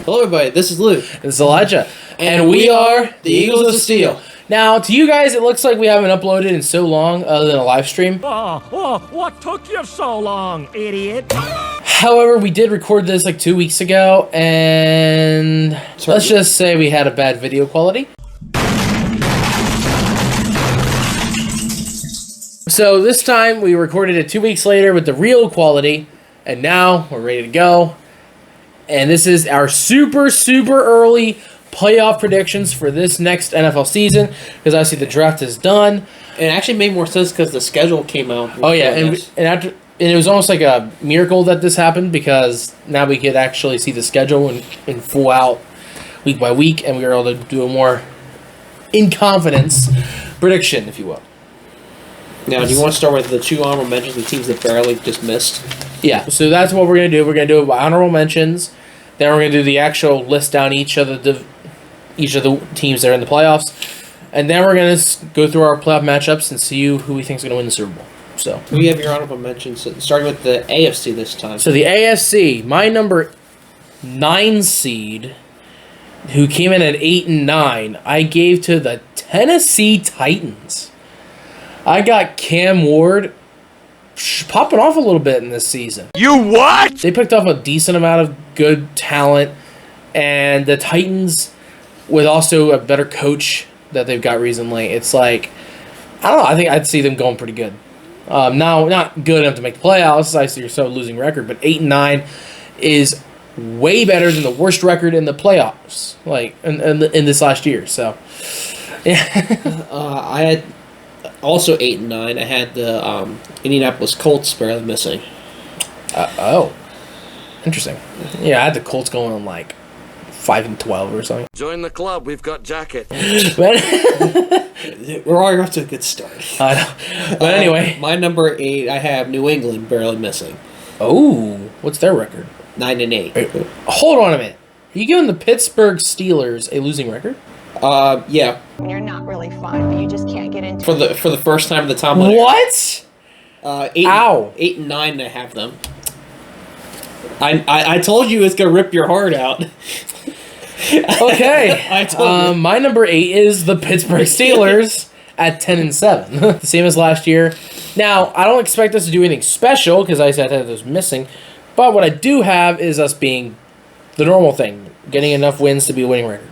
Hello, everybody. This is Luke. This is Elijah. And we are the Eagles of Steel. Now, to you guys, it looks like we haven't uploaded in so long other than a live stream. What took you so long, idiot? However, we did record this like 2 weeks ago, and let's just say we had a bad video quality. So this time, we recorded it 2 weeks later with the real quality, and now we're ready to go. And this is our super early playoff predictions for this next NFL season, because obviously the draft is done. It actually made more sense because the schedule came out. Oh yeah, and it was almost like a miracle that this happened, because now we could actually see the schedule in full out week by week, and we were able to do a more in confidence prediction, if you will. Now, do you want to start with the two honorable mentions, the teams that barely just missed? Yeah, so that's what we're going to do. We're going to do it by honorable mentions. Then we're going to do the actual list down each of the teams that are in the playoffs. And then we're going to go through our playoff matchups and see who we think is going to win the Super Bowl. So we have your honorable mentions, starting with the AFC this time. So the AFC, my number 9 seed, who came in at 8-9, I gave to the Tennessee Titans. I got Cam Ward popping off a little bit in this season. You what? They picked up a decent amount of good talent, and the Titans, with also a better coach that they've got recently, it's like, I don't know, I think I'd see them going pretty good. Now, not good enough to make the playoffs, I see you're so losing record, but 8-9 is way better than the worst record in the playoffs, like in this last year. So, yeah. I had also 8-9. I had the Indianapolis Colts barely missing. Oh, interesting. Yeah, I had the Colts going on like 5-12 or something. Join the club. We've got jacket. But We're already off to a good start. I know. But anyway, my number 8, I have New England barely missing. oh, what's their record? 9-8. Hold on a minute. Are you giving the Pittsburgh Steelers a losing record? Yeah. You're not really fun, but you just can't get into it. For the first time in the Tom Leonard. What? 8-9 I have them. I told you it's gonna rip your heart out. Okay. I told you. My number 8 is the Pittsburgh Steelers at 10-7, the same as last year. Now, I don't expect us to do anything special because I said I had those missing, but what I do have is us being the normal thing, getting enough wins to be a winning record.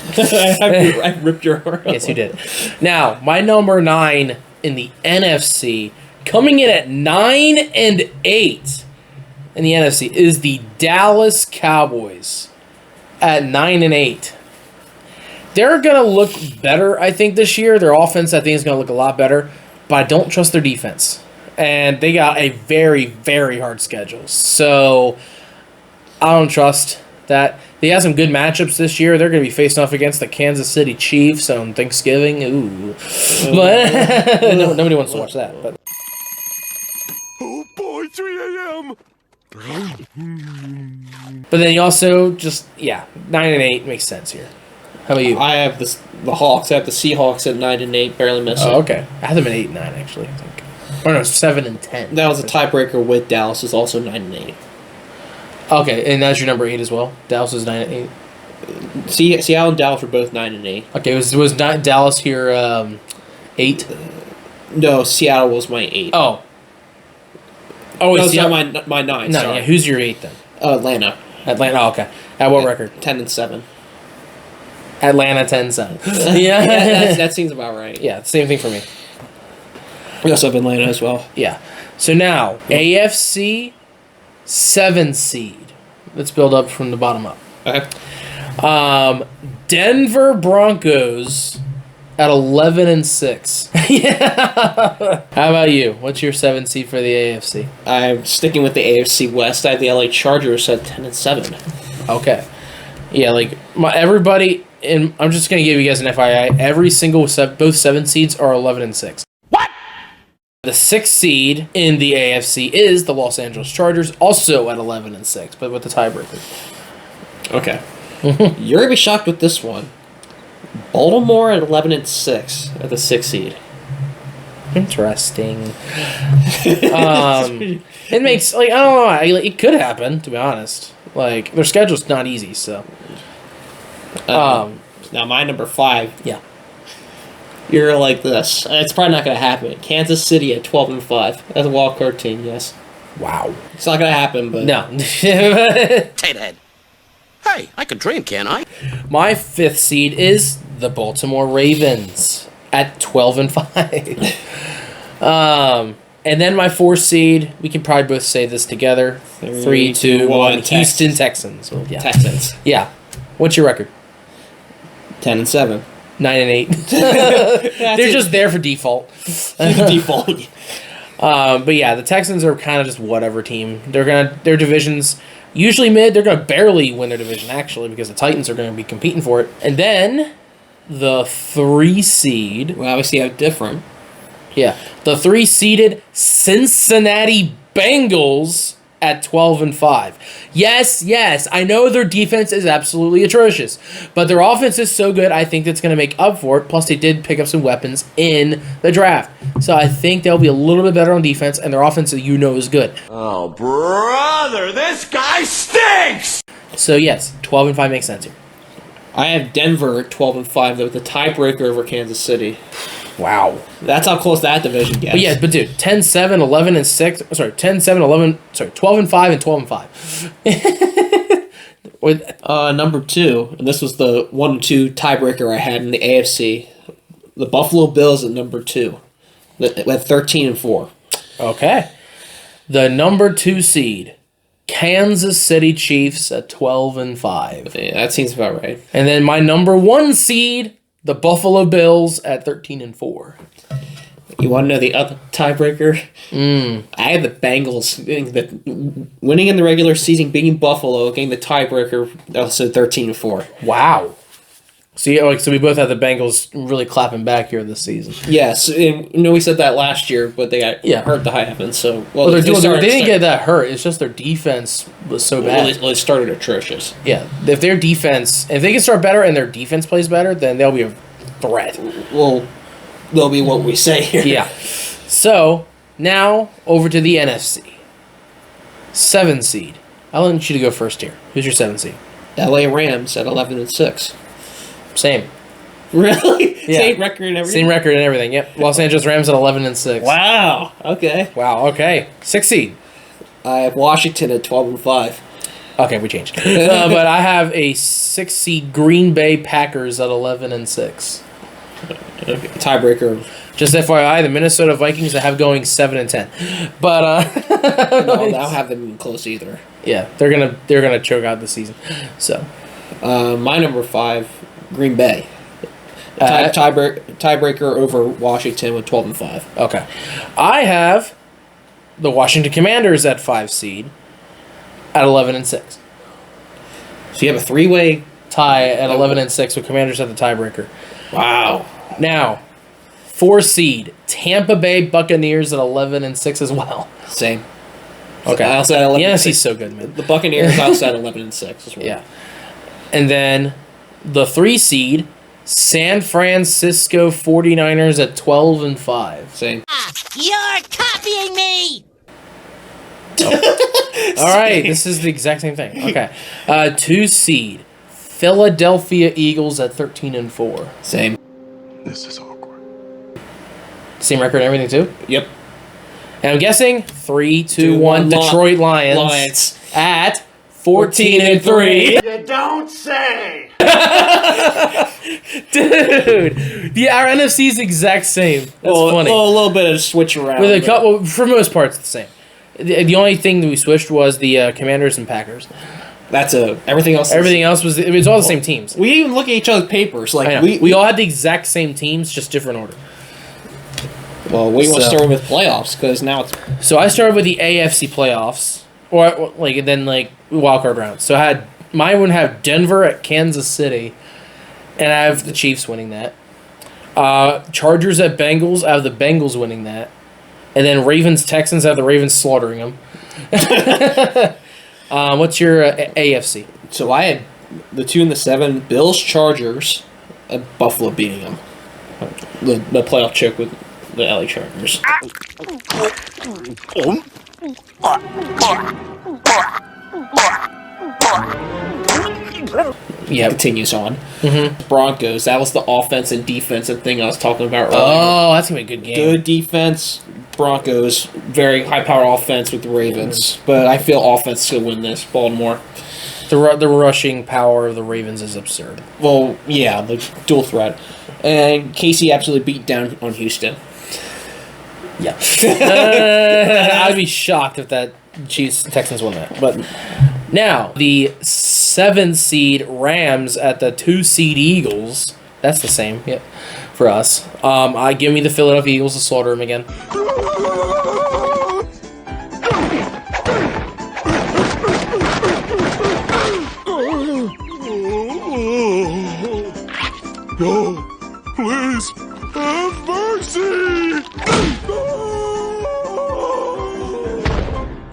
I ripped your heart out. Yes, you did. Now, my number 9 in the NFC, coming in at 9-8 in the NFC, is the Dallas Cowboys at 9-8. They're going to look better, I think, this year. Their offense, I think, is going to look a lot better, but I don't trust their defense. And they got a very, very hard schedule. So, I don't trust that. They have some good matchups this year. They're going to be facing off against the Kansas City Chiefs on Thanksgiving. Ooh. But nobody wants to watch that. But. Oh boy, 3 a.m. But then you also just, 9-8 makes sense here. How about you? I have the Hawks. I have the Seahawks at 9-8, barely missing. Oh, okay. I had them at 8-9, actually, I think. Or no, 7-10. That was a tiebreaker with Dallas, is also 9-8. Okay, and that's your number 8 as well? Dallas is 9-8? Seattle and Dallas were both 9-8. Okay, was not Dallas here 8? No, Seattle was my 8. Oh, no, wait, it's Seattle. not my 9. No, sorry. yeah, who's your 8 then? Atlanta. Atlanta, oh, okay. At what record? 10-7. Atlanta 10-7. Yeah. that seems about right. Yeah, same thing for me. We also have Atlanta as well. Yeah. So now, AFC 7 seed. Let's build up from the bottom up. Okay. Denver Broncos at 11-6. Yeah. How about you? What's your 7 seed for the AFC? I'm sticking with the AFC West. I have the LA Chargers at 10-7. Okay. Yeah, like everybody, and I'm just gonna give you guys an FYI. Every single both 7 seeds are 11-6. What? The 6th seed in the AFC is the Los Angeles Chargers, also at 11-6, but with the tiebreaker. Okay. You're going to be shocked with this one. Baltimore at 11-6 at the 6th seed. Interesting. It makes, like, I don't know, it could happen, to be honest. Like, their schedule's not easy, so. Now, my number 5. Yeah. You're like this. It's probably not going to happen. Kansas City at 12-5. That's a wild card team, yes. Wow. It's not going to happen, but... No. Tatehead. Hey, I could dream, can't I? My 5th seed is the Baltimore Ravens at 12-5. And then my 4th seed, we can probably both say this together. 3, 2, 1. Houston Texans. Well, yeah. Texans. Yeah. What's your record? 10-7. 9-8. They're just there for default. Default. But yeah, the Texans are kind of just whatever team. Their division's usually mid. They're gonna barely win their division actually because the Titans are gonna be competing for it. And then the 3 seed. Well, obviously, how different. Yeah, the 3-seeded Cincinnati Bengals at 12-5. Yes, I know their defense is absolutely atrocious, but their offense is so good, I think that's going to make up for it. Plus, they did pick up some weapons in the draft. So I think they'll be a little bit better on defense, and their offense, is good. Oh, brother, this guy stinks! So yes, 12-5 makes sense here. I have Denver at 12-5, though, with the tiebreaker over Kansas City. Wow. That's how close that division gets. But yeah, but dude, 10-7, 11-6, sorry, 10-7, 11, sorry, 12-5 and 12-5. With number 2, and this was the 1-2 tiebreaker I had in the AFC. The Buffalo Bills at number 2, with 13-4. Okay. The number 2 seed, Kansas City Chiefs at 12-5. Yeah, that seems about right. And then my number 1 seed, the Buffalo Bills at 13-4. You want to know the other tiebreaker? I had the Bengals winning in the regular season, beating Buffalo, getting the tiebreaker, also 13-4. Wow. So we both had the Bengals really clapping back here this season. Yes, and, we said that last year, but they got hurt to high heaven. So they didn't get that hurt. It's just their defense was so bad. It started atrocious. Yeah, if their defense, if they can start better and their defense plays better, then they'll be a threat. Well, they'll be what we say here. Yeah. So now over to the NFC. 7 seed. I want you to go first here. Who's your 7 seed? LA Rams at 11-6. Same. Really? Yeah. Same record and everything? Same record and everything. Yep. Los Angeles Rams at 11-6. Wow. Okay. Wow. Okay. 6 seed. I have Washington at 12-5. Okay, we changed. But I have a 6 seed Green Bay Packers at 11-6. Okay. Tiebreaker. Just FYI, the Minnesota Vikings I have going 7-10. But No, I don't have them even close either. yeah, they're gonna choke out the season. So my number 5, Green Bay. Tiebreaker over Washington with 12-5. okay, I have the Washington Commanders at 5 seed at 11-6. So you have a 3-way. Tie at 11-6 with Commanders at the tiebreaker. Wow. Now, 4 seed Tampa Bay Buccaneers at 11-6 as well. Same. Okay, I also had 11. the NFC's so good, man. The Buccaneers also had 11-6 as well. Yeah, and then the 3 seed San Francisco 49ers at 12-5. Same. You're copying me! All right, this is the exact same thing. Okay, 2 seed Philadelphia Eagles at 13-4. Same. This is awkward. Same record and everything too. Yep. And I'm guessing 3, 2, 1 Detroit Lions at 14-3. You don't say! Dude, our NFC is the exact same. That's funny. Well, a little bit of switch around. With a couple, for most parts, it's the same. The only thing that we switched was the Commanders and Packers. That's everything else. Everything else was all the same teams. We even look at each other's papers. I Like know. We all had the exact same teams, just different order. Well, we want to So- start with playoffs because now it's So I started with the AFC playoffs, or like and then like wild card rounds. So I had mine would have Denver at Kansas City, and I have the Chiefs winning that. Chargers at Bengals, I have the Bengals winning that, and then Ravens Texans, I have the Ravens slaughtering them. What's your AFC? so. I had the 2 and the 7 Bills Chargers, Buffalo beating them. The playoff choke with the LA Chargers. Yeah. Continues on. Mm-hmm. Broncos. That was the offense and defensive thing I was talking about earlier. Oh, that's going to be a good game. Good defense. Broncos. Very high-powered offense with the Ravens. Mm-hmm. But I feel offense could win this. Baltimore. The rushing power of the Ravens is absurd. Well, yeah, the dual threat. And Casey absolutely beat down on Houston. Yeah. I'd be shocked if that Texans won that. But now, the 7 seed Rams at the 2 seed Eagles. That's the same, yeah, for us. I give me the Philadelphia Eagles to slaughter them again. Please have mercy.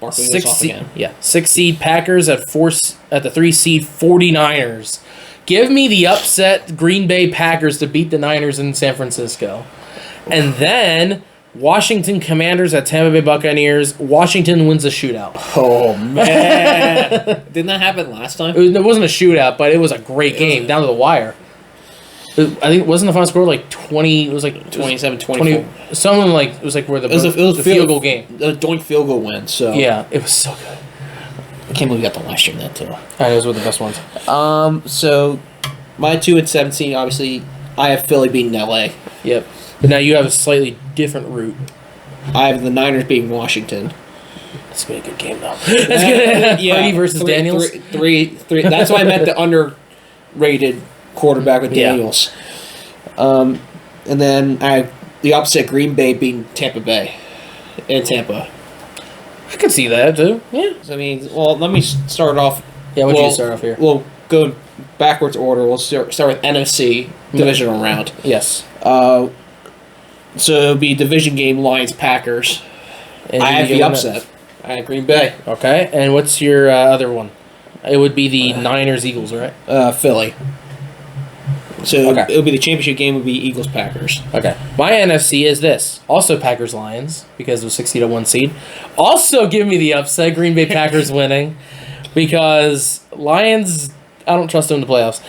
Barkley goes 6 off seed, again. yeah, 6 seed Packers at the 3 seed 49ers. Give me the upset Green Bay Packers to beat the Niners in San Francisco. And then Washington Commanders at Tampa Bay Buccaneers. Washington wins a shootout. Oh, man. Didn't that happen last time? It wasn't a shootout, but it was a great game down to the wire. I think it wasn't the final score like 20. It was like 27, 24. Something like it was like where the It was a field goal game. A doink field goal win. So Yeah, it was so good. I can't believe we got the last year in that too. Those were the best ones. So my 2 and 17. Obviously, I have Philly beating LA. Yep. But now you have a slightly different route. I have the Niners beating Washington. It's gonna be a good game though. That's good. Purdy versus Daniels. Three. That's why I meant the underrated quarterback with Yeah. Daniels. And then I have the opposite, Green Bay beating Tampa Bay in Tampa. I could see that too. Yeah. So, I mean, well, let me start off. Yeah. What do you start off here? We'll go backwards order. We'll start with NFC divisional round. Yes. So it'll be division game Lions Packers. And I have you the get one upset. I have Green Bay. Okay. And what's your other one? It would be the Niners Eagles, right? Philly. So Okay. it'll be the championship game. Would be Eagles Packers. Okay. My NFC is this. Also Packers Lions because it was 60 to 1 seed. Also give me the upset. Green Bay Packers winning because Lions, I don't trust them in the playoffs.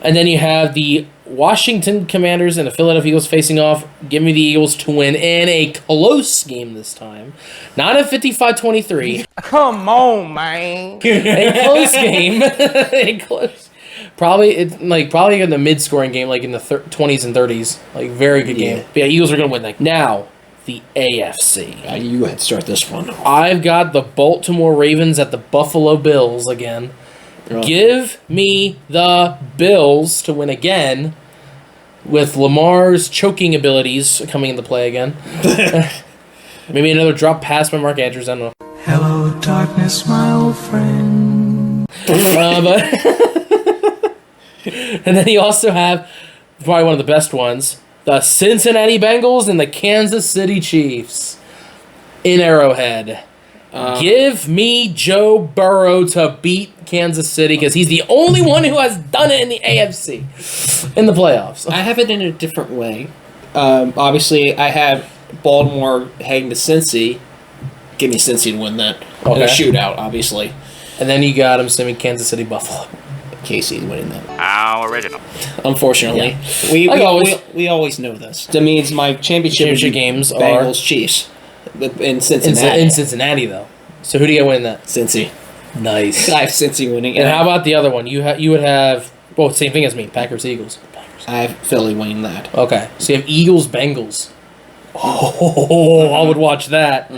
And then you have the Washington Commanders and the Philadelphia Eagles facing off. Give me the Eagles to win in a close game this time. Not a 55-23. Come on, man. A close game. A close. Probably in the mid-scoring game, like in the 20s and 30s. Like very good game. But yeah, Eagles are gonna win that. Now, the AFC. You go ahead and start this one. I've got the Baltimore Ravens at the Buffalo Bills again. Oh. Give me the Bills to win again, with Lamar's choking abilities coming into play again. Maybe another drop pass by Mark Andrews. I don't know. Hello, darkness, my old friend. And then you also have probably one of the best ones, the Cincinnati Bengals and the Kansas City Chiefs in Arrowhead. Give me Joe Burrow to beat Kansas City because he's the only one who has done it in the AFC in the playoffs. I have it in a different way. Obviously, I have Baltimore heading to Cincy. Give me Cincy to win that. In Okay. a shootout, obviously. And then you got him assuming Kansas City Buffalo. Casey's winning that. How original. Unfortunately. We always know this. That means my championship games are Bengals Chiefs. In in Cincinnati. Cincinnati though. So who do you win that? Cincy. Nice. I have Cincy winning. And how about the other one? You would have same thing as me. Packers Eagles. I have Philly winning that. Okay, so you have Eagles Bengals. Oh, I would watch that.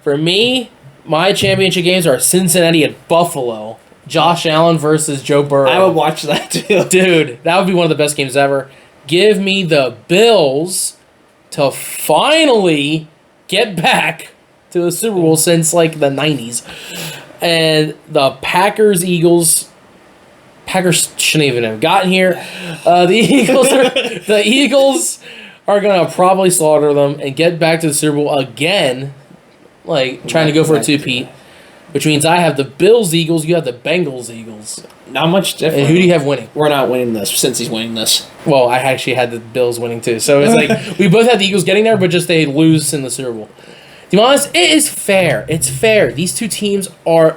For me, my championship games are Cincinnati at Buffalo. Josh Allen versus Joe Burrow. I would watch that too. Dude, that would be one of the best games ever. Give me the Bills to finally get back to the Super Bowl since like the 90s. And the Packers Eagles. Packers shouldn't even have gotten here. The Eagles are gonna probably slaughter them and get back to the Super Bowl again, like trying to go for a two-peat. Which means I have the Bills Eagles, you have the Bengals Eagles. Not much different. And who do you have winning? We're not winning this. Cincy's winning this. Well, I actually had the Bills winning too. So it's like we both had the Eagles getting there, but just they lose in the Super Bowl. To be honest, it is fair. It's fair. These two teams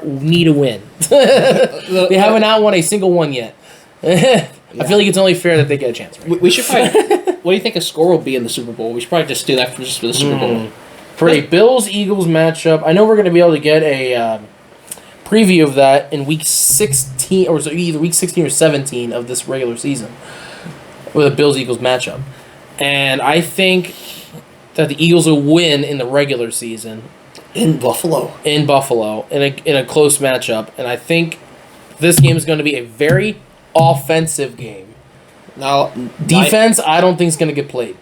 need a win. They haven't not won a single one yet. I feel like it's only fair that they get a chance. Right? We should probably. What do you think a score will be in the Super Bowl? We should probably just do that for the Super Bowl. For a Bills-Eagles matchup, I know we're going to be able to get a preview of that in week 16, or either week 16 or 17 of this regular season with a Bills-Eagles matchup. And I think that the Eagles will win in the regular season. In Buffalo. In a close matchup. And I think this game is going to be a very offensive game. Now, defense, I don't think is going to get played.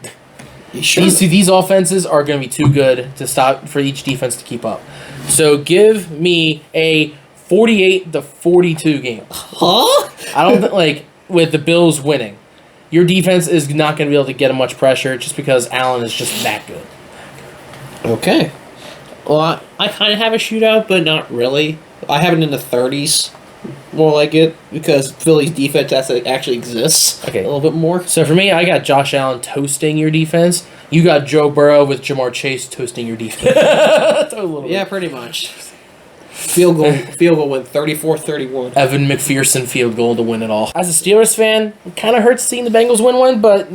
You sure? These offenses are going to be too good to stop for each defense to keep up. So give me a 48-42 game. Huh? I don't think, with the Bills winning. Your defense is not going to be able to get much pressure just because Allen is just that good. Okay. Well, I kind of have a shootout, but not really. I have it in the 30s, more like it, because Philly's defense actually exists a little bit more. So for me, I got Josh Allen toasting your defense. You got Joe Burrow with Jamar Chase toasting your defense. Yeah, pretty much. Field goal win 34-31. Evan McPherson field goal to win it all. As a Steelers fan, it kind of hurts seeing the Bengals win one, but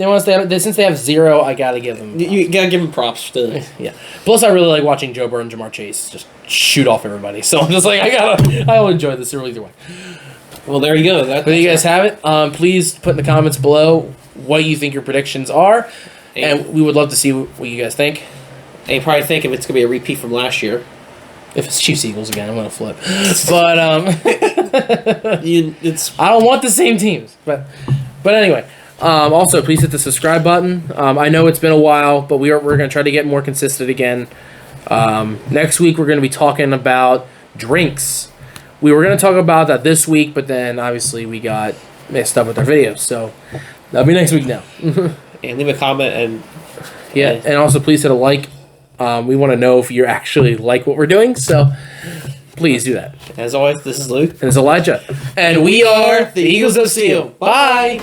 since they have 0, I gotta give them. You gotta give them props to. Yeah. Plus, I really like watching Joe Burrow and Jamar Chase just shoot off everybody. So I'm just like, I'll enjoy this either way. Well, there you go. There you guys have it. Please put in the comments below what you think your predictions are, and we would love to see what you guys think. And you probably think if it's gonna be a repeat from last year. If it's Chiefs Eagles again, I'm gonna flip. But I don't want the same teams. But anyway, also please hit the subscribe button. I know it's been a while, but we're gonna try to get more consistent again. Next week we're gonna be talking about drinks. We were gonna talk about that this week, but then obviously we got messed up with our videos, so that'll be next week now. And leave a comment and also please hit a like. We want to know if you actually like what we're doing, so please do that. As always, this is Luke. And it's Elijah. And we are the Eagles of Steel. Bye!